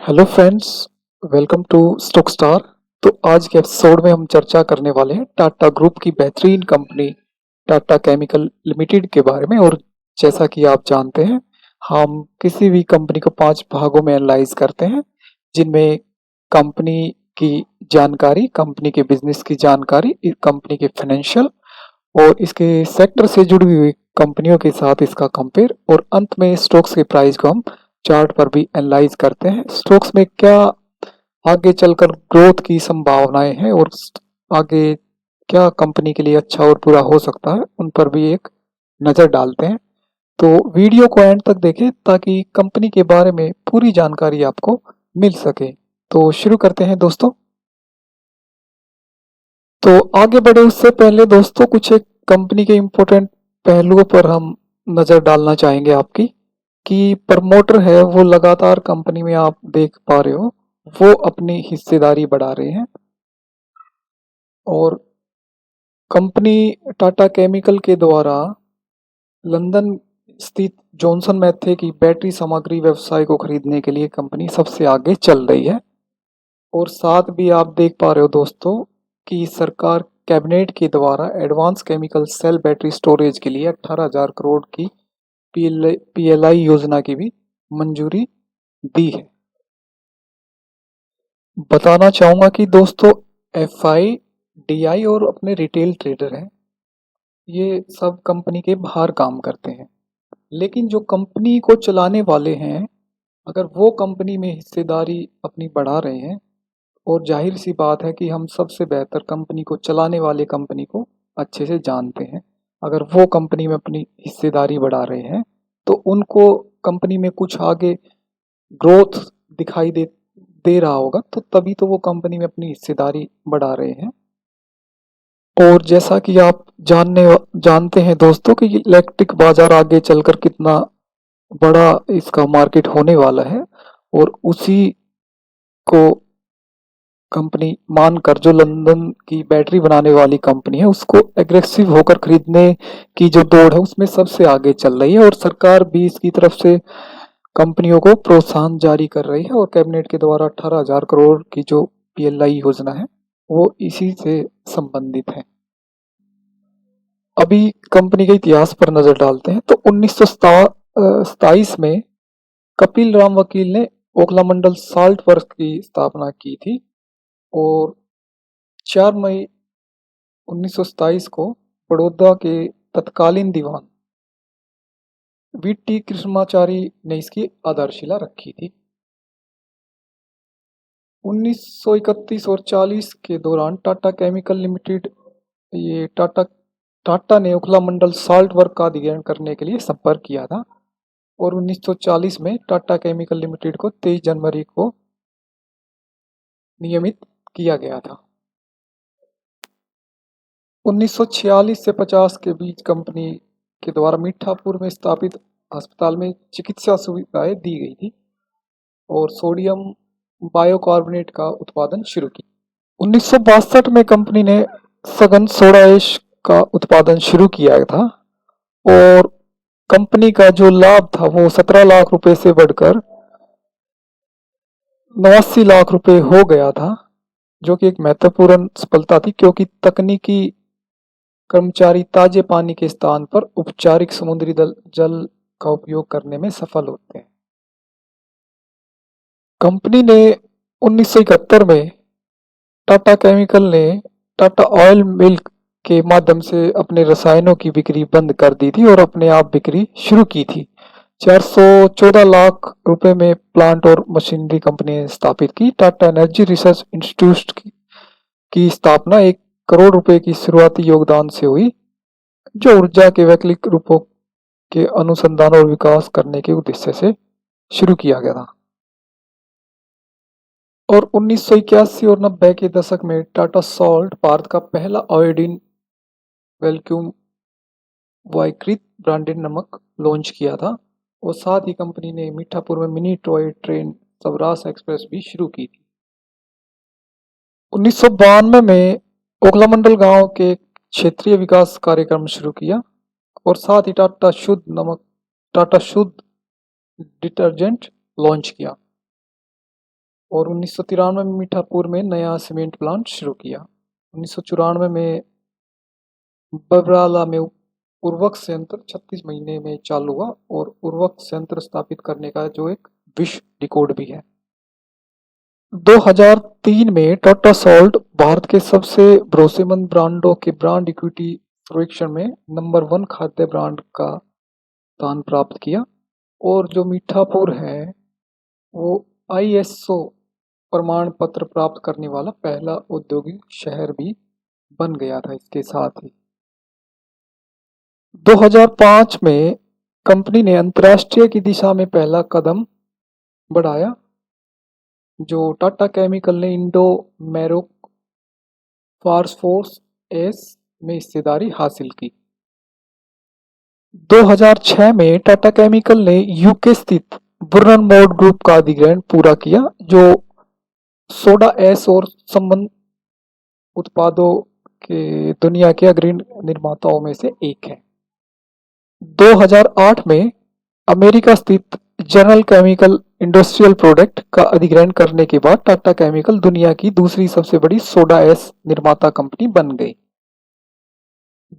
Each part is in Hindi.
Hello friends, welcome to stock star. तो आज के एपिसोड में हम चर्चा करने वाले हैं टाटा ग्रुप की बेहतरीन कंपनी टाटा केमिकल लिमिटेड के बारे में। और जैसा कि आप जानते हैं, हम किसी भी कंपनी को 5 भागों में एनालाइज करते हैं, जिनमें कंपनी की जानकारी, कंपनी के बिजनेस की जानकारी, कंपनी के फाइनेंशियल और इसके सेक्टर से जुड़ी हुई कंपनियों के साथ इसका कंपेयर, और अंत में स्टॉक्स के प्राइस को हम चार्ट पर भी एनालाइज करते हैं। स्टॉक्स में क्या आगे चलकर ग्रोथ की संभावनाएं हैं और आगे क्या कंपनी के लिए अच्छा और बुरा हो सकता है, उन पर भी एक नज़र डालते हैं। तो वीडियो को एंड तक देखें ताकि कंपनी के बारे में पूरी जानकारी आपको मिल सके। तो शुरू करते हैं दोस्तों। तो आगे बढ़े उससे पहले दोस्तों, कुछ एक कंपनी के इम्पोर्टेंट पहलुओं पर हम नज़र डालना चाहेंगे आपकी, कि प्रमोटर है वो लगातार कंपनी में, आप देख पा रहे हो, वो अपनी हिस्सेदारी बढ़ा रहे हैं। और कंपनी टाटा केमिकल के द्वारा लंदन स्थित जॉनसन मैथे की बैटरी सामग्री व्यवसाय को खरीदने के लिए कंपनी सबसे आगे चल रही है। और साथ भी आप देख पा रहे हो दोस्तों कि सरकार कैबिनेट के द्वारा advance chemical cell battery storage के लिए 18,000 करोड़ की पीएलआई योजना की भी मंजूरी दी है। बताना चाहूंगा कि दोस्तों, एफआई, डीआई और अपने रिटेल ट्रेडर हैं, ये सब कंपनी के बाहर काम करते हैं। लेकिन जो कंपनी को चलाने वाले हैं, अगर वो कंपनी में हिस्सेदारी अपनी बढ़ा रहे हैं, और जाहिर सी बात है कि हम सबसे बेहतर कंपनी को चलाने वाले कंपनी को अच्छे से जानते हैं। अगर वो कंपनी में अपनी हिस्सेदारी बढ़ा रहे हैं, तो उनको कंपनी में कुछ आगे ग्रोथ दिखाई दे दे रहा होगा, तो तभी तो वो कंपनी में अपनी हिस्सेदारी बढ़ा रहे हैं। और जैसा कि आप जानते हैं दोस्तों कि इलेक्ट्रिक बाजार आगे चलकर कितना बड़ा इसका मार्केट होने वाला है, और उसी को कंपनी मानकर जो लंदन की बैटरी बनाने वाली कंपनी है, उसको एग्रेसिव होकर खरीदने की जो दौड़ है उसमें सबसे आगे चल रही है। और सरकार भी इसकी तरफ से कंपनियों को प्रोत्साहन जारी कर रही है, और कैबिनेट के द्वारा 18,000 करोड़ की जो पीएलआई योजना है वो इसी से संबंधित है। अभी कंपनी के इतिहास पर नजर डालते हैं। तो 1927 में कपिल राम वकील ने ओखला मंडल साल्ट वर्क्स की स्थापना की थी। और 4 मई 1927 को बड़ौदा के तत्कालीन दीवान वीटी कृष्णमाचारी ने इसकी आधारशिला रखी थी। 1931 और 40 के दौरान टाटा केमिकल लिमिटेड, ये टाटा ने ओखला मंडल साल्ट वर्क का अधिग्रहण करने के लिए संपर्क किया था। और 1940 में टाटा केमिकल लिमिटेड को 23 जनवरी को नियमित किया गया था। 1946 से 50 के बीच कंपनी के द्वारा मीठापुर में स्थापित अस्पताल में चिकित्सा सुविधाएं दी गई थी, और सोडियम बायोकार्बोनेट का उत्पादन शुरू किया। 1962 में कंपनी ने सघन सोडा ऐश का उत्पादन शुरू किया था। और कंपनी का जो लाभ था वो 17 लाख रुपए से बढ़कर 89 लाख रुपए हो गया था, जो कि एक महत्वपूर्ण सफलता थी, क्योंकि तकनीकी कर्मचारी ताजे पानी के स्थान पर औपचारिक समुद्री जल का उपयोग करने में सफल होते हैं। कंपनी ने 1971 में टाटा केमिकल ने टाटा ऑयल मिल के माध्यम से अपने रसायनों की बिक्री बंद कर दी थी और अपने आप बिक्री शुरू की थी। 414 लाख रुपए में प्लांट और मशीनरी कंपनी ने स्थापित की। टाटा एनर्जी रिसर्च इंस्टीट्यूट की स्थापना 1 करोड़ रुपए की शुरुआती योगदान से हुई, जो ऊर्जा के वैकल्पिक रूपों के अनुसंधान और विकास करने के उद्देश्य से शुरू किया गया था। और 1981 और 90 के दशक में टाटा सॉल्ट भारत का पहला आयोडीन वैक्यूम वाइकृत ब्रांडेड नमक लॉन्च किया था। और साथ ही कंपनी ने मीठापुर में mini toy train Saurashtra express भी शुरू की थी। 1992 में ओखला मंडल गांव के क्षेत्रीय विकास कार्यक्रम शुरू किया, और साथ ही टाटा शुद्ध डिटर्जेंट लॉन्च किया। और 1993 में मीठापुर में नया सीमेंट प्लांट शुरू किया। 1994 में बबराला में उर्वरक संयंत्र 36 महीने में चालू हुआ और उर्वरक संयंत्र स्थापित करने का जो एक विश्व रिकॉर्ड भी है। 2003 में टाटा सॉल्ट भारत के सबसे भरोसेमंद ब्रांडों के ब्रांड इक्विटी सर्वेक्षण में नंबर 1 खाद्य ब्रांड का स्थान प्राप्त किया। और जो मीठापुर है वो आईएसओ प्रमाण पत्र प्राप्त करने वाला पहला औद्योगिक शहर भी बन गया था इसके साथ ही। 2005 में कंपनी ने अंतर्राष्ट्रीय की दिशा में पहला कदम बढ़ाया, जो टाटा केमिकल ने इंडो मैरोक फास्फोर्स एस में हिस्सेदारी हासिल की। 2006 में टाटा केमिकल ने यूके स्थित बुर्नन मोड ग्रुप का अधिग्रहण पूरा किया, जो सोडा एस और संबंध उत्पादों के दुनिया के अग्रणी निर्माताओं में से एक है। 2008 में अमेरिका स्थित जनरल केमिकल इंडस्ट्रियल प्रोडक्ट का अधिग्रहण करने के बाद टाटा केमिकल दुनिया की दूसरी सबसे बड़ी सोडा एस निर्माता कंपनी बन गई।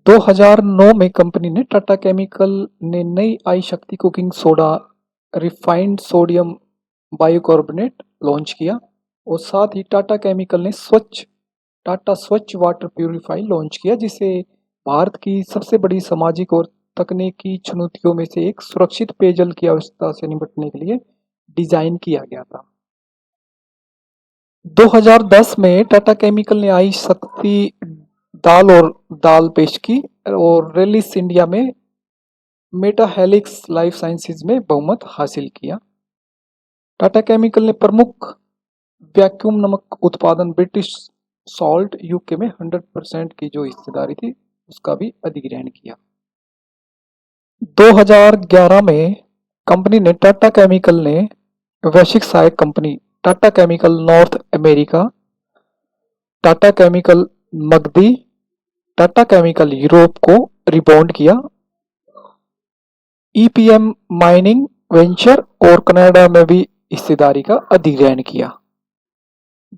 2009 में कंपनी ने टाटा केमिकल ने नई आई शक्ति cooking soda refined sodium bicarbonate launch किया और साथ ही टाटा केमिकल ने टाटा स्वच्छ वाटर प्यूरिफायर लॉन्च किया, जिसे भारत की सबसे बड़ी सामाजिक और तकनीकी चुनौतियों में से एक सुरक्षित पेयजल की आवश्यकता से निपटने के लिए डिजाइन किया गया था। 2010 में टाटा केमिकल ने आई शक्ति दाल पेश की और रेलिस इंडिया में मेटा हेलिक्स लाइफ साइंसेज में बहुमत हासिल किया। टाटा केमिकल ने प्रमुख वैक्यूम नमक उत्पादन ब्रिटिश सॉल्ट यूके में 100% की जो हिस्सेदारी थी उसका भी अधिग्रहण किया। 2011 में कंपनी ने टाटा केमिकल ने वैश्विक सहायक company Tata chemical north America, Tata chemical नकदी, टाटा केमिकल यूरोप को रिबॉन्ड किया। ईपीएम माइनिंग वेंचर और कनाडा में भी हिस्सेदारी का अधिग्रहण किया।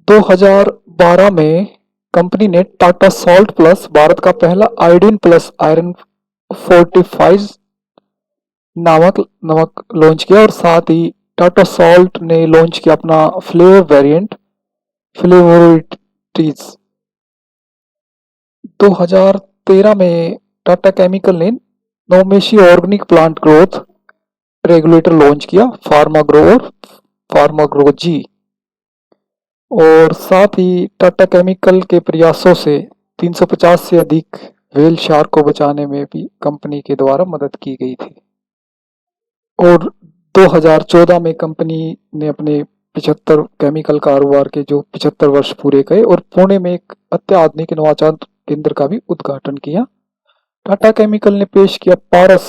2012 में कंपनी ने टाटा सॉल्ट प्लस भारत का पहला आयोडीन प्लस आयरन फोर्टिफाइड नामक नमक लॉन्च किया और साथ ही टाटा सॉल्ट ने लॉन्च किया अपना फ्लेवर वेरिएंट फ्लेवोरिटीज। 2013 में टाटा केमिकल ने नोमेशी organic plant growth regulator launch किया, फार्माग्रो और फार्माग्रो जी। और साथ ही टाटा केमिकल के प्रयासों से 350 से अधिक व्हेल शार्क को बचाने में भी कंपनी के द्वारा मदद की गई थी। और 2014 में कंपनी ने अपने 75 केमिकल कारोबार के जो 75 वर्ष पूरे किए और पुणे में एक अत्याधुनिक नवाचार केंद्र का भी उद्घाटन किया। टाटा केमिकल ने पेश किया पारस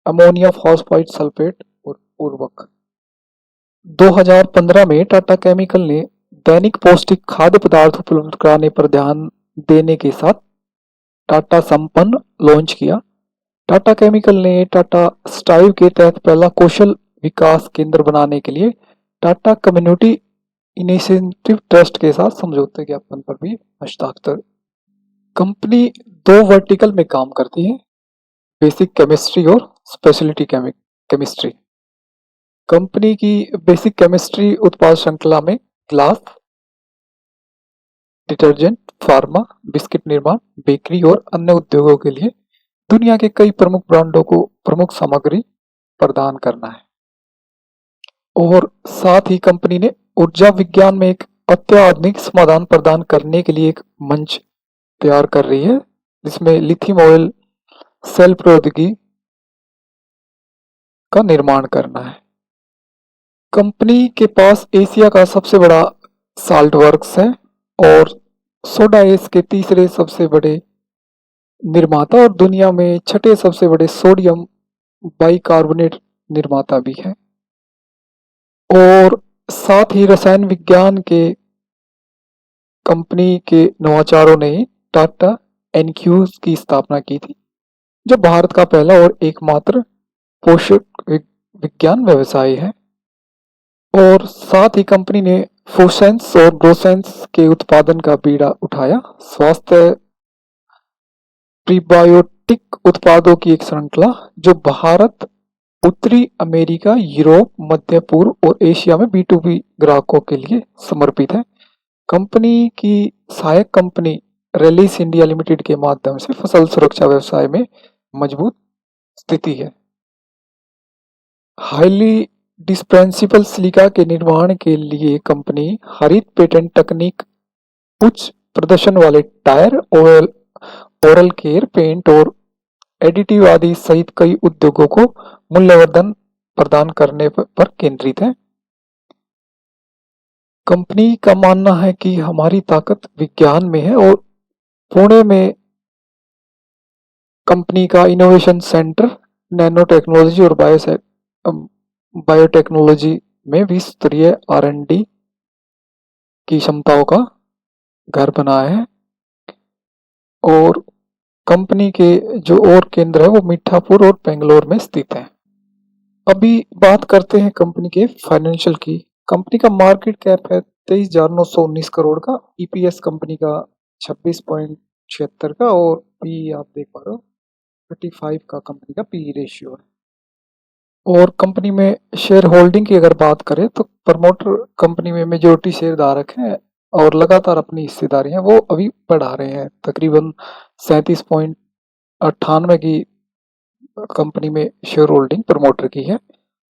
अमोनिया फॉस्फाइड सल्फेट और उर्वरक। 2015 में टाटा केमिकल ने दैनिक पौष्टिक खाद्य पदार्थ उपलब्ध कराने पर ध्यान देने के साथ टाटा संपन्न लॉन्च किया। टाटा केमिकल ने टाटा स्ट्राइव के तहत पहला कौशल विकास केंद्र बनाने के लिए टाटा कम्युनिटी इनिशिएटिव ट्रस्ट के साथ समझौते ज्ञापन पर भी हस्ताक्षर। कंपनी दो वर्टिकल में काम करती है, बेसिक केमिस्ट्री और स्पेशलिटी केमिस्ट्री। कंपनी की बेसिक केमिस्ट्री उत्पाद श्रृंखला में ग्लास, डिटर्जेंट, फार्मा, बिस्किट निर्माण, बेकरी और अन्य उद्योगों के लिए दुनिया के कई प्रमुख ब्रांडों को प्रमुख सामग्री प्रदान करना है। और साथ ही कंपनी ने ऊर्जा विज्ञान में एक अत्याधुनिक समाधान प्रदान करने के लिए एक मंच तैयार कर रही है, जिसमें लिथियम ऑयल सेल प्रौद्योगिकी का निर्माण करना है। कंपनी के पास एशिया का सबसे बड़ा साल्ट वर्क्स है और सोडा एस के तीसरे सबसे बड़े निर्माता और दुनिया में छठे सबसे बड़े सोडियम बाइकार्बोनेट निर्माता भी है। और साथ ही रसायन विज्ञान के कंपनी के नवाचारों ने टाटा एनक्यूज की स्थापना की थी, जो भारत का पहला और एकमात्र पोषक विज्ञान व्यवसाय है। और साथ ही कंपनी ने फूसेंस और ब्रोसेंस के उत्पादन का बीड़ा उठाया। स्वास्थ्य प्रीबायोटिक उत्पादों की एक श्रृंखला जो भारत, उत्तरी अमेरिका, यूरोप, मध्य पूर्व और एशिया में B2B ग्राहकों के लिए समर्पित है। कंपनी की सहायक कंपनी रेलिस इंडिया लिमिटेड के माध्यम से फसल सुरक्षा व्यवसाय में मजबूत स्थिति है। हाईली डिस्पेंसिबल सिलिका के निर्माण के लिए कंपनी हरित पेटेंट तकनीक, उच्च प्रदर्शन वाले tyre, oil, oral care, paint और एडिटिव आदि सहित कई उद्योगों को मूल्यवर्धन प्रदान करने पर केंद्रित है। कंपनी का मानना है कि हमारी ताकत विज्ञान में है और पुणे में कंपनी का इनोवेशन सेंटर नैनो टेक्नोलॉजी और बायोटेक्नोलॉजी में विश्व स्तरीय R&D की क्षमताओं का घर बनाया है। और कंपनी के जो और केंद्र है वो मीठापुर और बेंगलोर में स्थित है। अभी बात करते हैं कंपनी के फाइनेंशियल की। कंपनी का मार्केट कैप है 23,919 करोड़ का। EPS कंपनी का 26.76 का और पी आप देख पा रहे हो 35 का कंपनी का पी रेशियो है। और कंपनी में शेयर होल्डिंग की अगर बात करें तो प्रमोटर कंपनी में मेजोरिटी शेयरधारक हैं और लगातार अपनी हिस्सेदारी है वो अभी बढ़ा रहे हैं। तकरीबन 37.98 की कंपनी में शेयर होल्डिंग प्रमोटर की है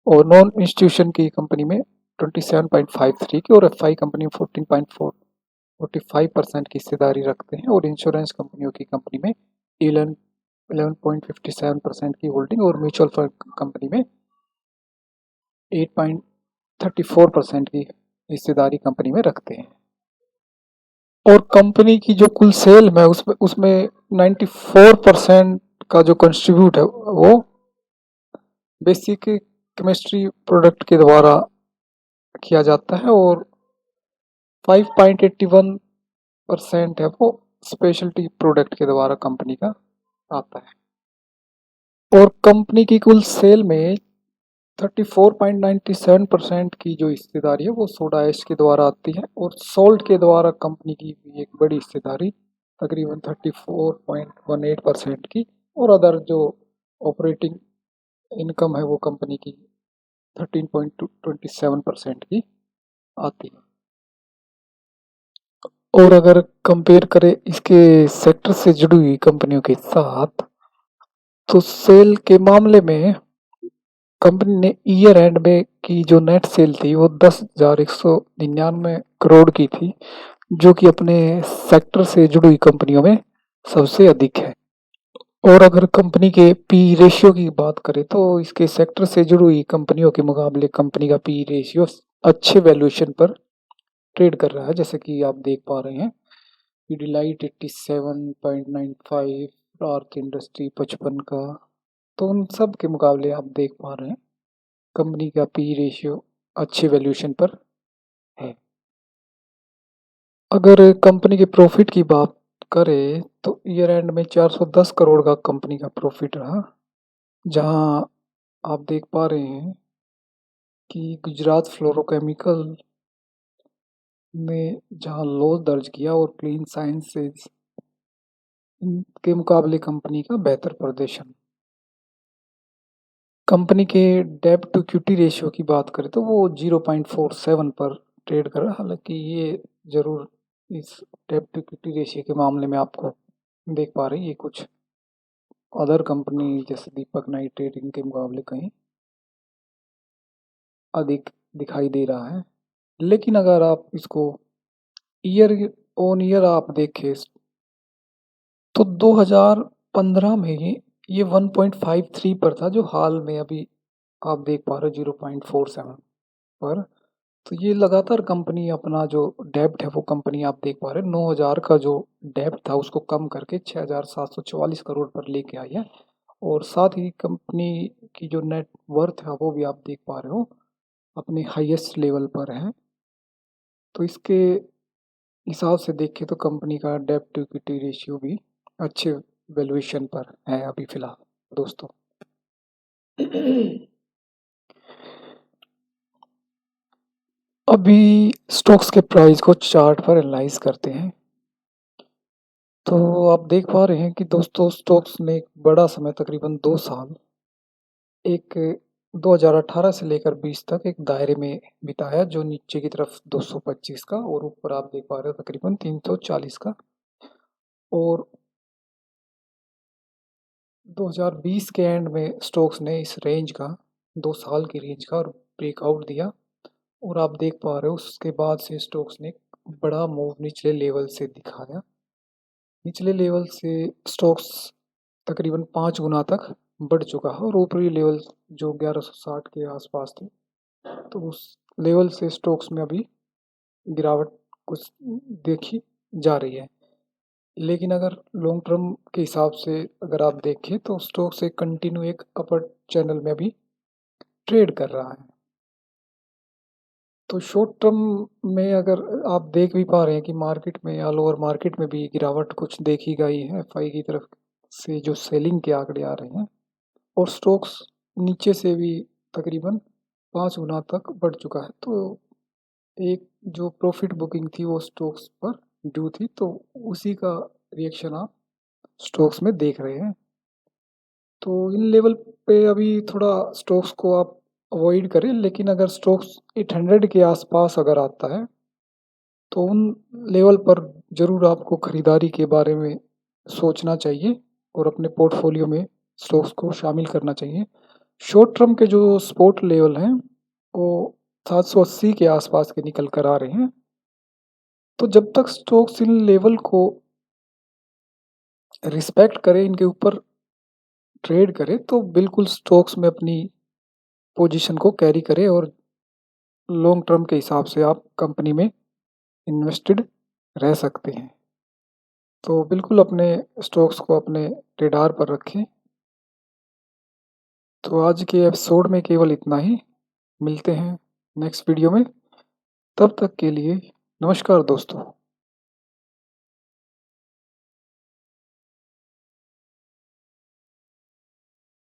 और नॉन इंस्टीट्यूशन की कंपनी में 27.53 की और FI कंपनी में 14.45% की हिस्सेदारी रखते हैं और इंश्योरेंस कंपनियों की कंपनी में 11.57% की होल्डिंग और म्यूचुअल फंड कंपनी में 8.34% की हिस्सेदारी कंपनी में रखते हैं। और कंपनी की जो कुल सेल में उसमें उसमें 94% का जो कंट्रीब्यूट है वो बेसिक केमिस्ट्री प्रोडक्ट के द्वारा किया जाता है और 5.81% है वो स्पेशलिटी प्रोडक्ट के द्वारा कंपनी का आता है। और कंपनी की कुल सेल में 34.97% की जो हिस्सेदारी है वो सोडा ऐश के द्वारा आती है और सोल्ट के द्वारा कंपनी की भी एक बड़ी हिस्सेदारी तकरीबन 34.18% की और अदर जो ऑपरेटिंग इनकम है वो कंपनी की 13.27% की आती है। और अगर कंपेयर करें इसके सेक्टर से जुड़ी हुई कंपनियों के साथ तो सेल के मामले में कंपनी ने ईयर एंड में की जो नेट सेल थी वो 10,199 करोड़ की थी जो कि अपने सेक्टर से जुड़ी हुई कंपनियों में सबसे अधिक है। और अगर कंपनी के पी रेशियो की बात करें तो इसके सेक्टर से जुड़ी हुई कंपनियों के मुकाबले कंपनी का पी रेशियो अच्छे वैल्यूएशन पर ट्रेड कर रहा है। जैसे कि आप देख पा रहे हैं पीडीलाइट 87.95, आर्थ इंडस्ट्री 55 का, तो उन सब के मुकाबले आप देख पा रहे हैं कंपनी का पी रेशियो अच्छे वैल्यूएशन पर है। अगर कंपनी के प्रॉफिट की बात करें तो ईयर एंड में 410 करोड़ का कंपनी का प्रॉफिट रहा, जहां आप देख पा रहे हैं कि गुजरात फ्लोरोकेमिकल ने जहां लॉस दर्ज किया और क्लीन साइंसेज के मुकाबले कंपनी का बेहतर प्रदर्शन। कंपनी के डेब्ट टू इक्विटी रेशियो की बात करें तो वो 0.47 पर ट्रेड कर रहा है। हालांकि ये जरूर इस डेब्ट टू इक्विटी रेशियो के मामले में आपको देख पा रही है कुछ अदर कंपनी जैसे दीपक नाइट्रेट इनके मुकाबले कहीं अधिक दिखाई दे रहा है। लेकिन अगर आप इसको ईयर ऑन ईयर आप देखें तो 2015 में ही ये 1.53 पर था जो हाल में अभी आप देख पा रहे हो 0.47 पर। तो ये लगातार कंपनी अपना जो डेब्ट है वो कंपनी आप देख पा रहे हैं 9,000 का जो डेब्ट था उसको कम करके 6,744 करोड़ पर लेके आई है। और साथ ही कंपनी की जो नेट वर्थ है वो भी आप देख पा रहे हो अपने हाईएस्ट लेवल पर है। तो इसके हिसाब से देखें तो कंपनी का डेब्ट टू इक्विटी रेशियो भी अच्छे वैल्यूएशन पर है अभी फिलहाल दोस्तों। अभी स्टॉक्स के प्राइस को चार्ट पर एनालाइज करते हैं। तो आप देख पा रहे हैं कि दोस्तों स्टॉक्स ने एक बड़ा समय तकरीबन 2 साल एक 2018 से लेकर 20 तक एक दायरे में बिताया जो नीचे की तरफ 225 का और ऊपर आप देख पा रहे हो तकरीबन 340 का। और 2020 के एंड में स्टॉक्स ने इस रेंज का 2 साल की रेंज का ब्रेकआउट दिया और आप देख पा रहे हो उसके बाद से स्टॉक्स ने बड़ा मूव निचले लेवल से दिखाया। निचले लेवल से स्टॉक्स तकरीबन 5 गुना तक बढ़ चुका है और ऊपरी लेवल जो 1160 के आसपास थे, तो उस लेवल से स्टॉक्स में अभी गिरावट कुछ देखी जा रही है। लेकिन अगर लॉन्ग टर्म के हिसाब से अगर आप देखें तो स्टॉक्स एक कंटिन्यू एक अपर चैनल में अभी ट्रेड कर रहा है। तो शॉर्ट टर्म में अगर आप देख भी पा रहे हैं कि मार्केट में ऑल ओवर मार्केट में भी गिरावट कुछ देखी गई है, एफआई की तरफ से जो सेलिंग के आंकड़े आ रहे हैं और स्टॉक्स नीचे से भी तकरीबन 5 गुना तक बढ़ चुका है। तो एक जो प्रॉफिट बुकिंग थी वो स्टॉक्स पर ड्यू थी, तो उसी का रिएक्शन आप स्टॉक्स में देख रहे हैं। तो इन लेवल पे अभी थोड़ा स्टॉक्स को आप अवॉइड करें, लेकिन अगर स्टॉक्स 800 के आसपास अगर आता है तो उन लेवल पर ज़रूर आपको खरीदारी के बारे में सोचना चाहिए और अपने पोर्टफोलियो में स्टॉक्स को शामिल करना चाहिए। शॉर्ट टर्म के जो सपोर्ट लेवल हैं, वो 780 के आसपास के निकल कर आ रहे हैं। तो जब तक स्टॉक्स इन लेवल को रिस्पेक्ट करें, इनके ऊपर ट्रेड करें, तो बिल्कुल स्टॉक्स में अपनी पोजीशन को कैरी करें और लॉन्ग टर्म के हिसाब से आप कंपनी में इन्वेस्टेड रह सकते हैं। तो बिल्कुल अपने स्टॉक्स को अपने रेडार पर रखें। तो आज के एपिसोड में केवल इतना ही। मिलते हैं नेक्स्ट वीडियो में। तब तक के लिए नमस्कार दोस्तों।